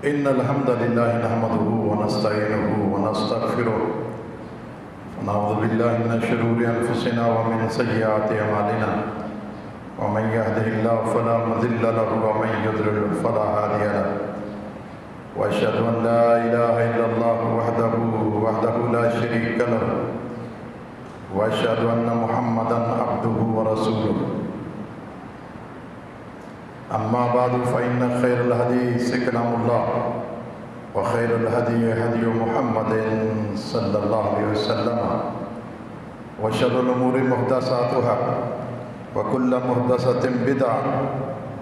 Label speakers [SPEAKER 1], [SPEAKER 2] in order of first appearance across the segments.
[SPEAKER 1] إن الحمد لله نحمده ونستعينه ونستغفره ونعوذ بالله من شرور أنفسنا ومن سيئات أعمالنا ومن يهده الله فلا مضل له ومن يضلل فلا هادي له وأشهد أن لا إله إلا الله وحده لا شريك له وأشهد أن محمدا عبده ورسوله أما بعد فإن خير الحديث كلام الله وخير الهدي هدي محمد صلى الله عليه وسلم وشر الأمور محدثاتها وكل محدثة بدعة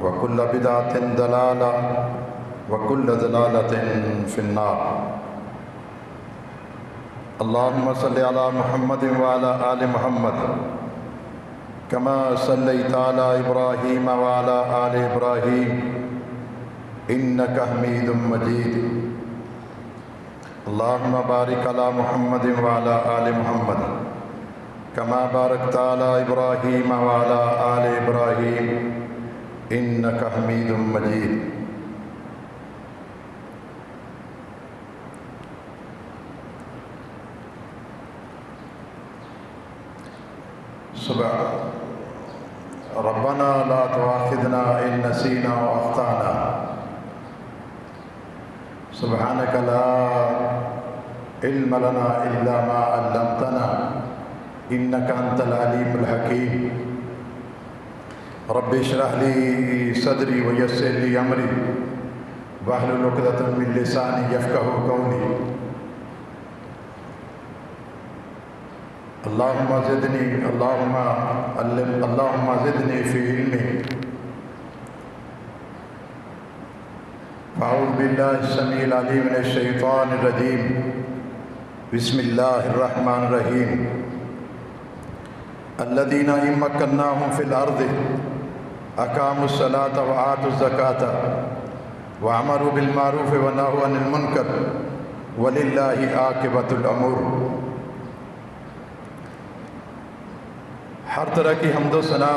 [SPEAKER 1] وكل بدعة ضلالة وكل ضلالة في النار. اللهم صل على محمد وعلى آل محمد كما صليت على إبراهيم وعلى آل إبراهيم إنك حميد مجيد. اللهم بارك على محمد وعلى آل محمد كما باركت على إبراهيم وعلى آل إبراهيم إنك حميد مجيد. ربنا لا تؤاخذنا إن نسينا وأخطأنا سبحانك لا علم لنا إلا ما علمتنا إنك أنت العليم الحكيم. رب اشرح لي صدري ويسر لي أمري واحلل عقدة من لساني يفقهوا قولي. اللهم زدني في علمي. أعوذ بالله السميع العليم من الشيطان الرجيم. بسم الله الرحمن الرحيم. الذين إن مكناهم في الأرض أقاموا الصلاة وآتوا الزكاة وأمروا بالمعروف ونهوا عن المنكر ولله عاقبة الأمور. ہر طرح کی حمد و ثنا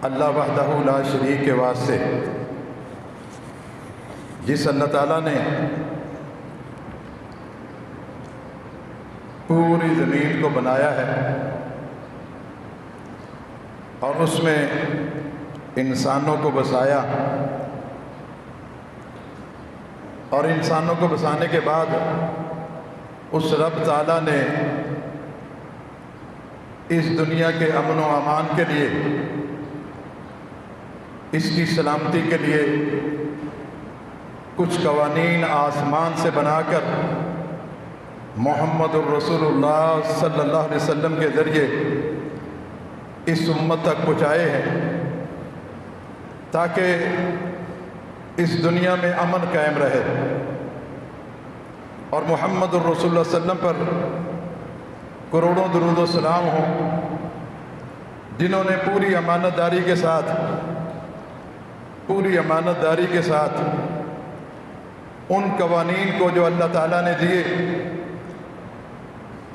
[SPEAKER 1] اللہ وحدہ لا شریک کے واسطے، جس اللہ تعالیٰ نے پوری زمین کو بنایا ہے اور اس میں انسانوں کو بسایا، اور انسانوں کو بسانے کے بعد اس رب تعالیٰ نے اس دنیا کے امن و امان کے لیے، اس کی سلامتی کے لیے کچھ قوانین آسمان سے بنا کر محمد الرسول اللہ صلی اللہ علیہ وسلم کے ذریعے اس امت تک پہنچائے ہیں، تاکہ اس دنیا میں امن قائم رہے اور محمد الرسول اللہ صلی اللہ علیہ وسلم پر کروڑوں درود و سلام ہوں، جنہوں نے پوری امانت داری کے ساتھ ان قوانین کو جو اللہ تعالیٰ نے دیے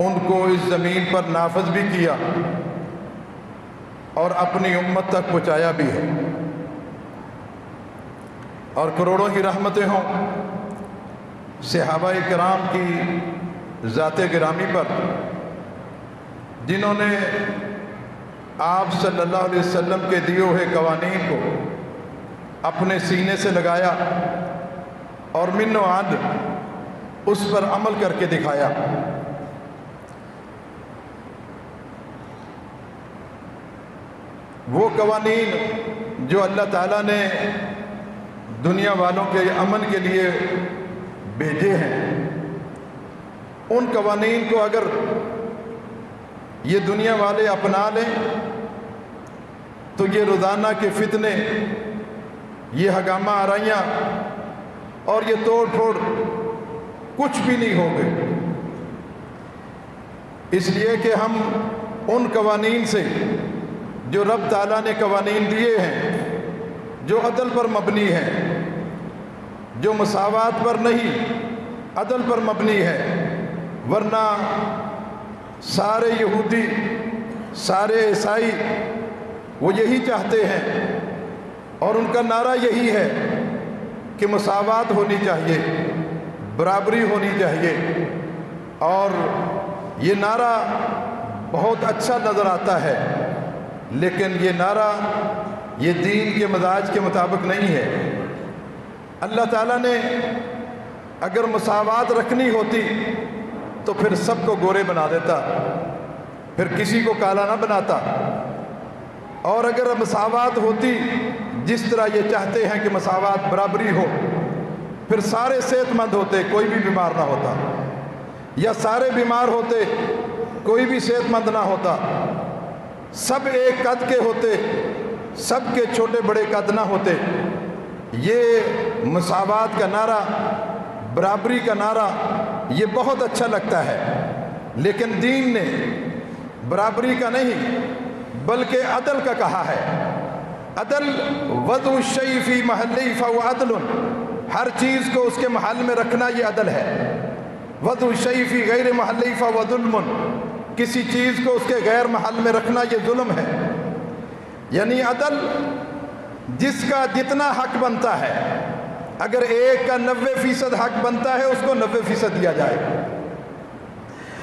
[SPEAKER 1] ان کو اس زمین پر نافذ بھی کیا اور اپنی امت تک پہنچایا بھی ہے. اور کروڑوں کی رحمتیں ہوں صحابہ کرام کی ذات گرامی پر، جنہوں نے آپ صلی اللہ علیہ وسلم کے دیے ہوئے قوانین کو اپنے سینے سے لگایا اور من و عد اس پر عمل کر کے دکھایا. وہ قوانین جو اللہ تعالیٰ نے دنیا والوں کے امن کے لیے بھیجے ہیں، ان قوانین کو اگر یہ دنیا والے اپنا لیں تو یہ روزانہ کے فتنے، یہ ہنگامہ آرائیاں اور یہ توڑ پھوڑ کچھ بھی نہیں ہوگے. اس لیے کہ ہم ان قوانین سے جو رب تعالیٰ نے قوانین دیے ہیں، جو عدل پر مبنی ہیں، جو مساوات پر نہیں عدل پر مبنی ہے، ورنہ سارے یہودی، سارے عیسائی وہ یہی چاہتے ہیں اور ان کا نعرہ یہی ہے کہ مساوات ہونی چاہیے، برابری ہونی چاہیے، اور یہ نعرہ بہت اچھا نظر آتا ہے، لیکن یہ نعرہ یہ دین کے مزاج کے مطابق نہیں ہے۔ اللہ تعالیٰ نے اگر مساوات رکھنی ہوتی تو پھر سب کو گورے بنا دیتا، پھر کسی کو کالا نہ بناتا، اور اگر مساوات ہوتی جس طرح یہ چاہتے ہیں کہ مساوات برابری ہو، پھر سارے صحت مند ہوتے، کوئی بھی بیمار نہ ہوتا، یا سارے بیمار ہوتے، کوئی بھی صحت مند نہ ہوتا، سب ایک قد کے ہوتے، سب کے چھوٹے بڑے قد نہ ہوتے۔ یہ مساوات کا نعرہ، برابری کا نعرہ، یہ بہت اچھا لگتا ہے، لیکن دین نے برابری کا نہیں بلکہ عدل کا کہا ہے۔ عدل وضع الشیء فی محلہ فہو عدل، ہر چیز کو اس کے محل میں رکھنا یہ عدل ہے۔ وضع الشیء فی غیر محلہ فہو ظلم، کسی چیز کو اس کے غیر محل میں رکھنا یہ ظلم ہے۔ یعنی عدل جس کا جتنا حق بنتا ہے، اگر ایک کا 90% حق بنتا ہے اس کو 90% دیا جائے،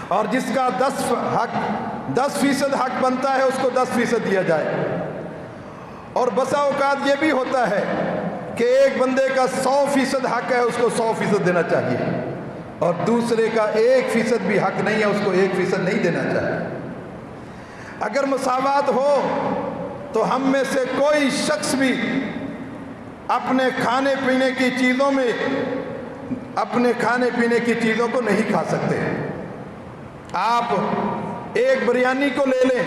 [SPEAKER 1] اور جس کا 10% حق بنتا ہے اس کو 10% دیا جائے۔ اور بسا اوقات یہ بھی ہوتا ہے کہ ایک بندے کا 100% حق ہے، اس کو 100% دینا چاہیے، اور دوسرے کا 1% بھی حق نہیں ہے، اس کو 1% نہیں دینا چاہیے۔ اگر مساوات ہو تو ہم میں سے کوئی شخص بھی اپنے کھانے پینے کی چیزوں میں اپنے کھانے پینے کی چیزوں کو نہیں کھا سکتے۔ آپ ایک بریانی کو لے لیں،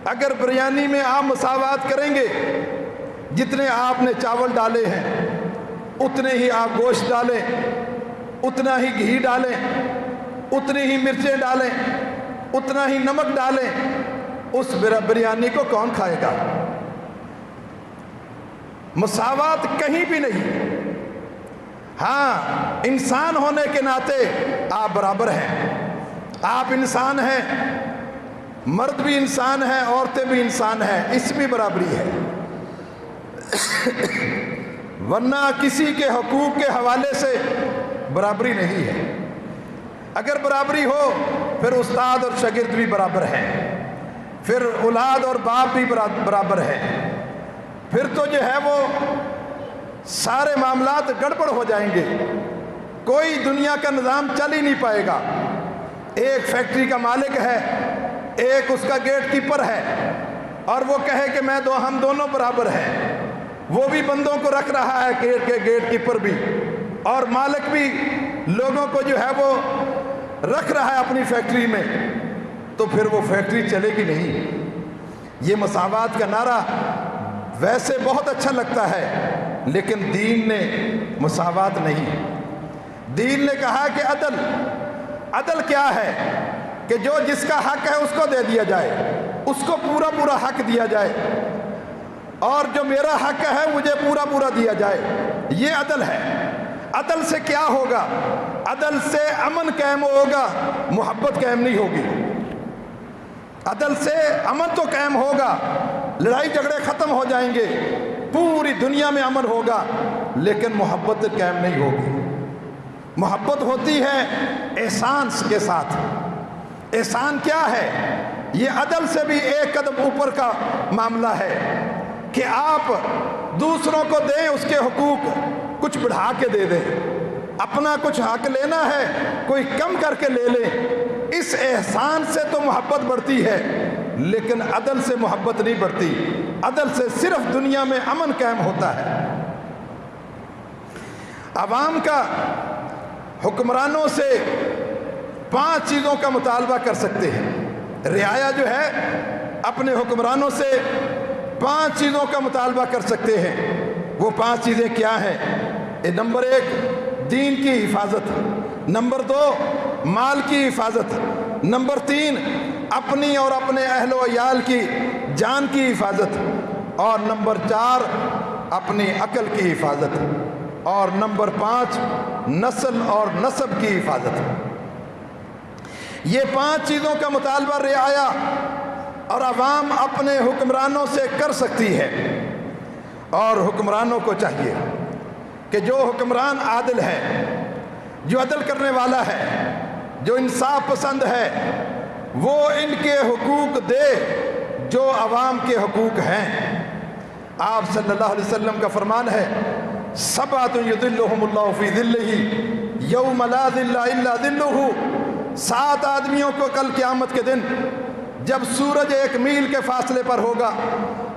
[SPEAKER 1] اگر بریانی میں آپ مساوات کریں گے، جتنے آپ نے چاول ڈالے ہیں اتنے ہی آپ گوشت ڈالیں، اتنا ہی گھی ڈالیں، اتنی ہی مرچیں ڈالیں، اتنا ہی نمک ڈالیں، اس بریانی کو کون کھائے گا؟ مساوات کہیں بھی نہیں۔ ہاں، انسان ہونے کے ناطے آپ برابر ہیں، آپ انسان ہیں، مرد بھی انسان ہیں، عورتیں بھی انسان ہیں، اس میں برابری ہے، ورنہ کسی کے حقوق کے حوالے سے برابری نہیں ہے۔ اگر برابری ہو پھر استاد اور شاگرد بھی برابر ہیں، پھر اولاد اور باپ بھی برابر ہیں، پھر تو جو ہے وہ سارے معاملات گڑبڑ ہو جائیں گے، کوئی دنیا کا نظام چل ہی نہیں پائے گا۔ ایک فیکٹری کا مالک ہے، ایک اس کا گیٹ کیپر ہے، اور وہ کہے کہ ہم دونوں برابر ہیں، وہ بھی بندوں کو رکھ رہا ہے، گیٹ کیپر بھی، اور مالک بھی لوگوں کو جو ہے وہ رکھ رہا ہے اپنی فیکٹری میں، تو پھر وہ فیکٹری چلے گی نہیں۔ یہ مساوات کا نعرہ ویسے بہت اچھا لگتا ہے، لیکن دین نے مساوات نہیں، دین نے کہا کہ عدل کیا ہے کہ جو جس کا حق ہے اس کو دے دیا جائے، اس کو پورا حق دیا جائے، اور جو میرا حق ہے مجھے پورا دیا جائے، یہ عدل ہے۔ عدل سے کیا ہوگا؟ عدل سے امن قائم ہوگا، محبت قائم نہیں ہوگی۔ عدل سے امن تو قائم ہوگا، لڑائی جھگڑے ختم ہو جائیں گے، پوری دنیا میں امن ہوگا، لیکن محبت قائم نہیں ہوگی۔ محبت ہوتی ہے احسان کے ساتھ۔ احسان کیا ہے؟ یہ عدل سے بھی ایک قدم اوپر کا معاملہ ہے کہ آپ دوسروں کو دیں اس کے حقوق، کچھ بڑھا کے دے دیں، اپنا کچھ حق لینا ہے کوئی کم کر کے لے لیں، اس احسان سے تو محبت بڑھتی ہے، لیکن عدل سے محبت نہیں بڑھتی۔ عدل سے صرف دنیا میں امن قائم ہوتا ہے۔ عوام کا حکمرانوں سے 5 چیزوں کا مطالبہ کر سکتے ہیں۔ رعایا جو ہے اپنے حکمرانوں سے 5 چیزوں کا مطالبہ کر سکتے ہیں۔ وہ 5 چیزیں کیا ہیں؟ نمبر 1 دین کی حفاظت، نمبر 2 مال کی حفاظت، نمبر 3 اپنی اور اپنے اہل و عیال کی جان کی حفاظت، اور نمبر 4 اپنی عقل کی حفاظت، اور نمبر 5 نسل اور نسب کی حفاظت۔ یہ 5 چیزوں کا مطالبہ رعایا اور عوام اپنے حکمرانوں سے کر سکتی ہے، اور حکمرانوں کو چاہیے کہ جو حکمران عادل ہے، جو عدل کرنے والا ہے، جو انصاف پسند ہے، وہ ان کے حقوق دے جو عوام کے حقوق ہیں۔ آپ صلی اللہ علیہ وسلم کا فرمان ہے، سبعۃ یظلھم اللہ فی ظلہ یوم لا ظل الا ظلہ، 7 آدمیوں کو کل قیامت کے دن جب سورج 1 میل کے فاصلے پر ہوگا،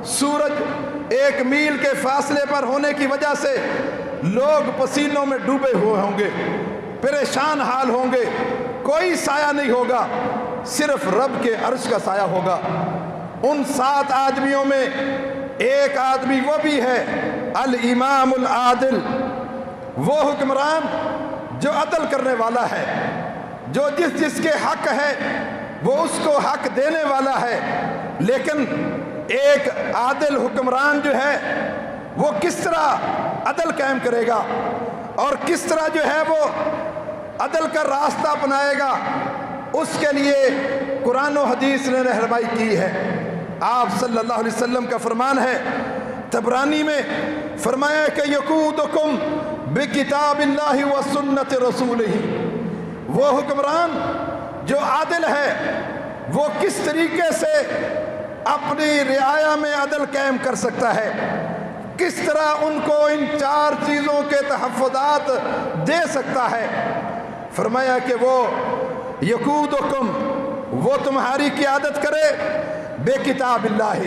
[SPEAKER 1] سورج 1 میل کے فاصلے پر ہونے کی وجہ سے لوگ پسینوں میں ڈوبے ہوئے ہوں گے، پریشان حال ہوں گے، کوئی سایہ نہیں ہوگا، صرف رب کے عرش کا سایہ ہوگا۔ ان 7 آدمیوں میں ایک آدمی وہ بھی ہے الامام العادل، وہ حکمران جو عدل کرنے والا ہے، جو جس کے حق ہے وہ اس کو حق دینے والا ہے۔ لیکن ایک عادل حکمران جو ہے وہ کس طرح عدل قائم کرے گا اور کس طرح جو ہے وہ عدل کا راستہ اپنائے گا، اس کے لیے قرآن و حدیث نے رہنمائی کی ہے۔ آپ صلی اللہ علیہ وسلم کا فرمان ہے، طبرانی میں فرمایا کہ یقودکم بکتاب اللہ و سنت رسولہ، وہ حکمران جو عادل ہے وہ کس طریقے سے اپنی رعایا میں عدل قائم کر سکتا ہے، کس طرح ان کو ان 4 چیزوں کے تحفظات دے سکتا ہے۔ فرمایا کہ وہ یقودکم، وہ تمہاری قیادت کرے بے کتاب اللہ،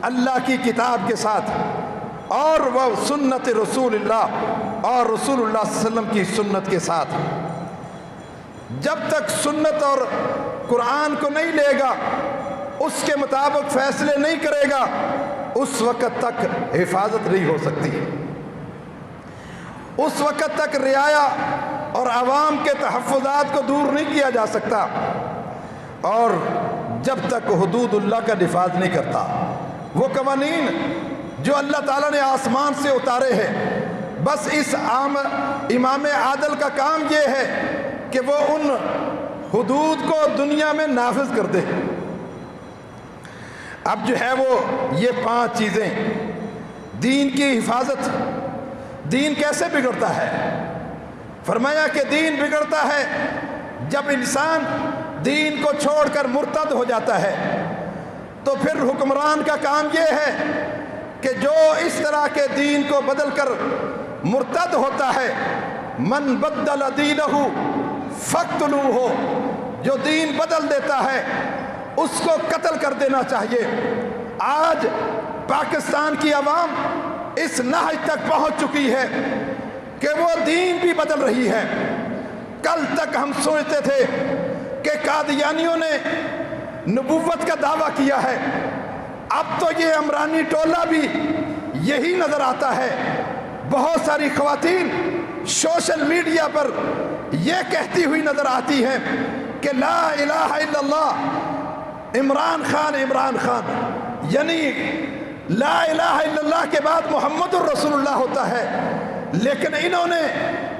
[SPEAKER 1] اللہ کی کتاب کے ساتھ، اور وہ سنت رسول اللہ، اور رسول اللہ صلی اللہ علیہ وسلم کی سنت کے ساتھ۔ جب تک سنت اور قرآن کو نہیں لے گا، اس کے مطابق فیصلے نہیں کرے گا، اس وقت تک حفاظت نہیں ہو سکتی، اس وقت تک رعایا اور عوام کے تحفظات کو دور نہیں کیا جا سکتا، اور جب تک حدود اللہ کا نفاذ نہیں کرتا، وہ قوانین جو اللہ تعالیٰ نے آسمان سے اتارے ہیں، بس اس امام عادل کا کام یہ ہے کہ وہ ان حدود کو دنیا میں نافذ کر دے۔ اب جو ہے وہ یہ 5 چیزیں، دین کی حفاظت۔ دین کیسے بگڑتا ہے؟ فرمایا کہ دین بگڑتا ہے جب انسان دین کو چھوڑ کر مرتد ہو جاتا ہے، تو پھر حکمران کا کام یہ ہے کہ جو اس طرح کے دین کو بدل کر مرتد ہوتا ہے، من بدل دینہ فاقتلوہ، جو دین بدل دیتا ہے اس کو قتل کر دینا چاہیے۔ آج پاکستان کی عوام اس نہج تک پہنچ چکی ہے کہ وہ دین بھی بدل رہی ہے۔ کل تک ہم سوچتے تھے کہ قادیانیوں نے نبوت کا دعویٰ کیا ہے، اب تو یہ عمرانی ٹولہ بھی یہی نظر آتا ہے۔ بہت ساری خواتین سوشل میڈیا پر یہ کہتی ہوئی نظر آتی ہیں کہ لا الہ الا اللہ عمران خان، عمران خان، یعنی لا الہ الا اللہ کے بعد محمد الرسول اللہ ہوتا ہے، لیکن انہوں نے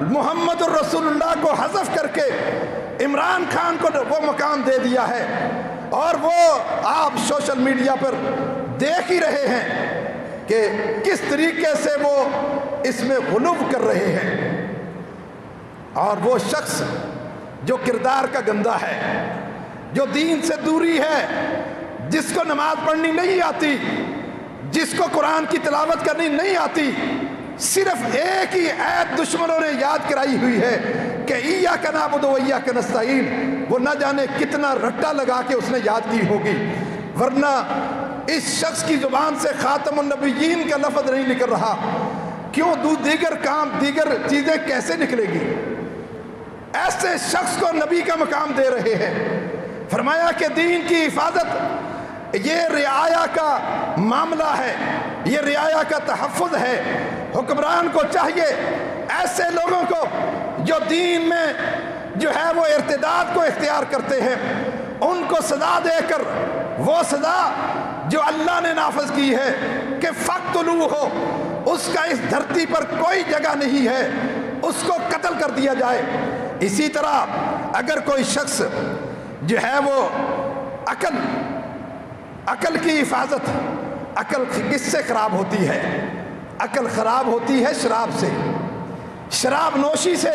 [SPEAKER 1] محمد الرسول اللہ کو حذف کر کے عمران خان کو وہ مقام دے دیا ہے، اور وہ آپ سوشل میڈیا پر دیکھ ہی رہے ہیں کہ کس طریقے سے وہ اس میں غلو کر رہے ہیں۔ اور وہ شخص جو کردار کا گندہ ہے، جو دین سے دوری ہے، جس کو نماز پڑھنی نہیں آتی، جس کو قرآن کی تلاوت کرنی نہیں آتی، صرف ایک ہی عیب دشمنوں نے یاد کرائی ہوئی ہے کہ ایاک نعبد و ایاک نستعین، وہ نہ جانے کتنا رٹا لگا کے اس نے یاد کی ہوگی، ورنہ اس شخص کی زبان سے خاتم النبیین کا لفظ نہیں نکل رہا، کیوں دیگر چیزیں کیسے نکلے گی؟ ایسے شخص کو نبی کا مقام دے رہے ہیں۔ فرمایا کہ دین کی حفاظت یہ رعایا کا معاملہ ہے، یہ رعایا کا تحفظ ہے۔ حکمران کو چاہیے ایسے لوگوں کو جو دین میں جو ہے وہ ارتداد کو اختیار کرتے ہیں، ان کو سزا دے کر وہ سزا جو اللہ نے نافذ کی ہے کہ فاقتلوہ ہو، اس کا اس دھرتی پر کوئی جگہ نہیں ہے، اس کو قتل کر دیا جائے۔ اسی طرح اگر کوئی شخص جو ہے وہ عقل کی حفاظت، عقل کس سے خراب ہوتی ہے؟ عقل خراب ہوتی ہے شراب سے۔
[SPEAKER 2] شراب نوشی سے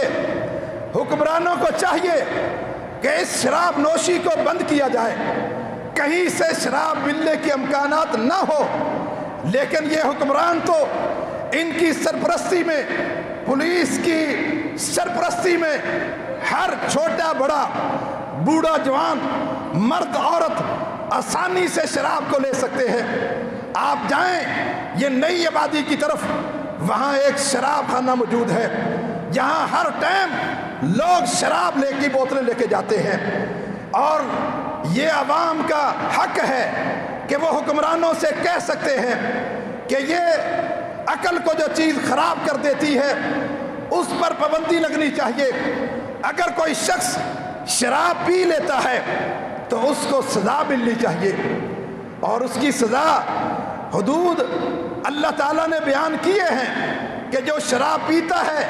[SPEAKER 2] حکمرانوں کو چاہیے کہ اس شراب نوشی کو بند کیا جائے، کہیں سے شراب ملنے کے امکانات نہ ہو، لیکن یہ حکمران تو ان کی سرپرستی میں، پولیس کی سرپرستی میں ہر چھوٹا بڑا، بوڑھا جوان، مرد عورت آسانی سے شراب کو لے سکتے ہیں۔ آپ جائیں یہ نئی آبادی کی طرف، وہاں ایک شراب خانہ موجود ہے جہاں ہر ٹائم لوگ شراب لے کی بوتلیں لے کے جاتے ہیں، اور یہ عوام کا حق ہے کہ وہ حکمرانوں سے کہہ سکتے ہیں کہ یہ عقل کو جو چیز خراب کر دیتی ہے اس پر پابندی لگنی چاہیے۔ اگر کوئی شخص شراب پی لیتا ہے تو اس کو سزا ملنی چاہیے، اور اس کی سزا حدود اللہ تعالیٰ نے بیان کیے ہیں کہ جو شراب پیتا ہے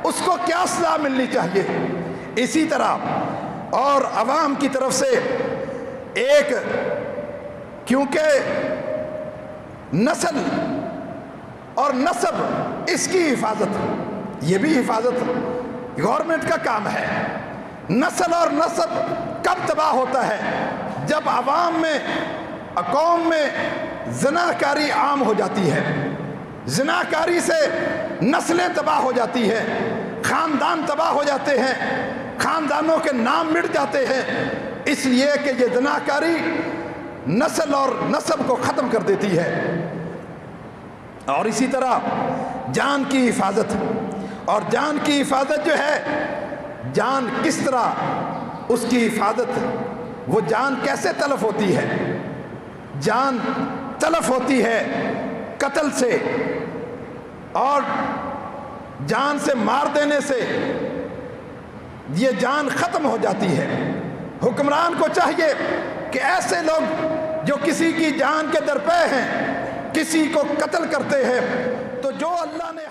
[SPEAKER 2] اس کو کیا سزا ملنی چاہیے۔ اسی طرح اور عوام کی طرف سے ایک، کیونکہ نسل اور نسب اس کی حفاظت، یہ بھی حفاظت گورنمنٹ کا کام ہے۔ نسل اور نسب کب تباہ ہوتا ہے؟ جب عوام میں، قوم میں زناکاری عام ہو جاتی ہے۔ زناکاری سے نسلیں تباہ ہو جاتی ہیں، خاندان تباہ ہو جاتے ہیں، خاندانوں کے نام مٹ جاتے ہیں، اس لیے کہ یہ زناکاری نسل اور نسب کو ختم کر دیتی ہے۔ اور اسی طرح جان کی حفاظت، اور جان کی حفاظت جو ہے، جان کس طرح اس کی حفاظت، وہ جان کیسے تلف ہوتی ہے؟ جان تلف ہوتی ہے قتل سے، اور جان سے مار دینے سے یہ جان ختم ہو جاتی ہے۔ حکمران کو چاہیے کہ ایسے لوگ جو کسی کی جان کے درپے ہیں، کسی کو قتل کرتے ہیں، تو جو اللہ نے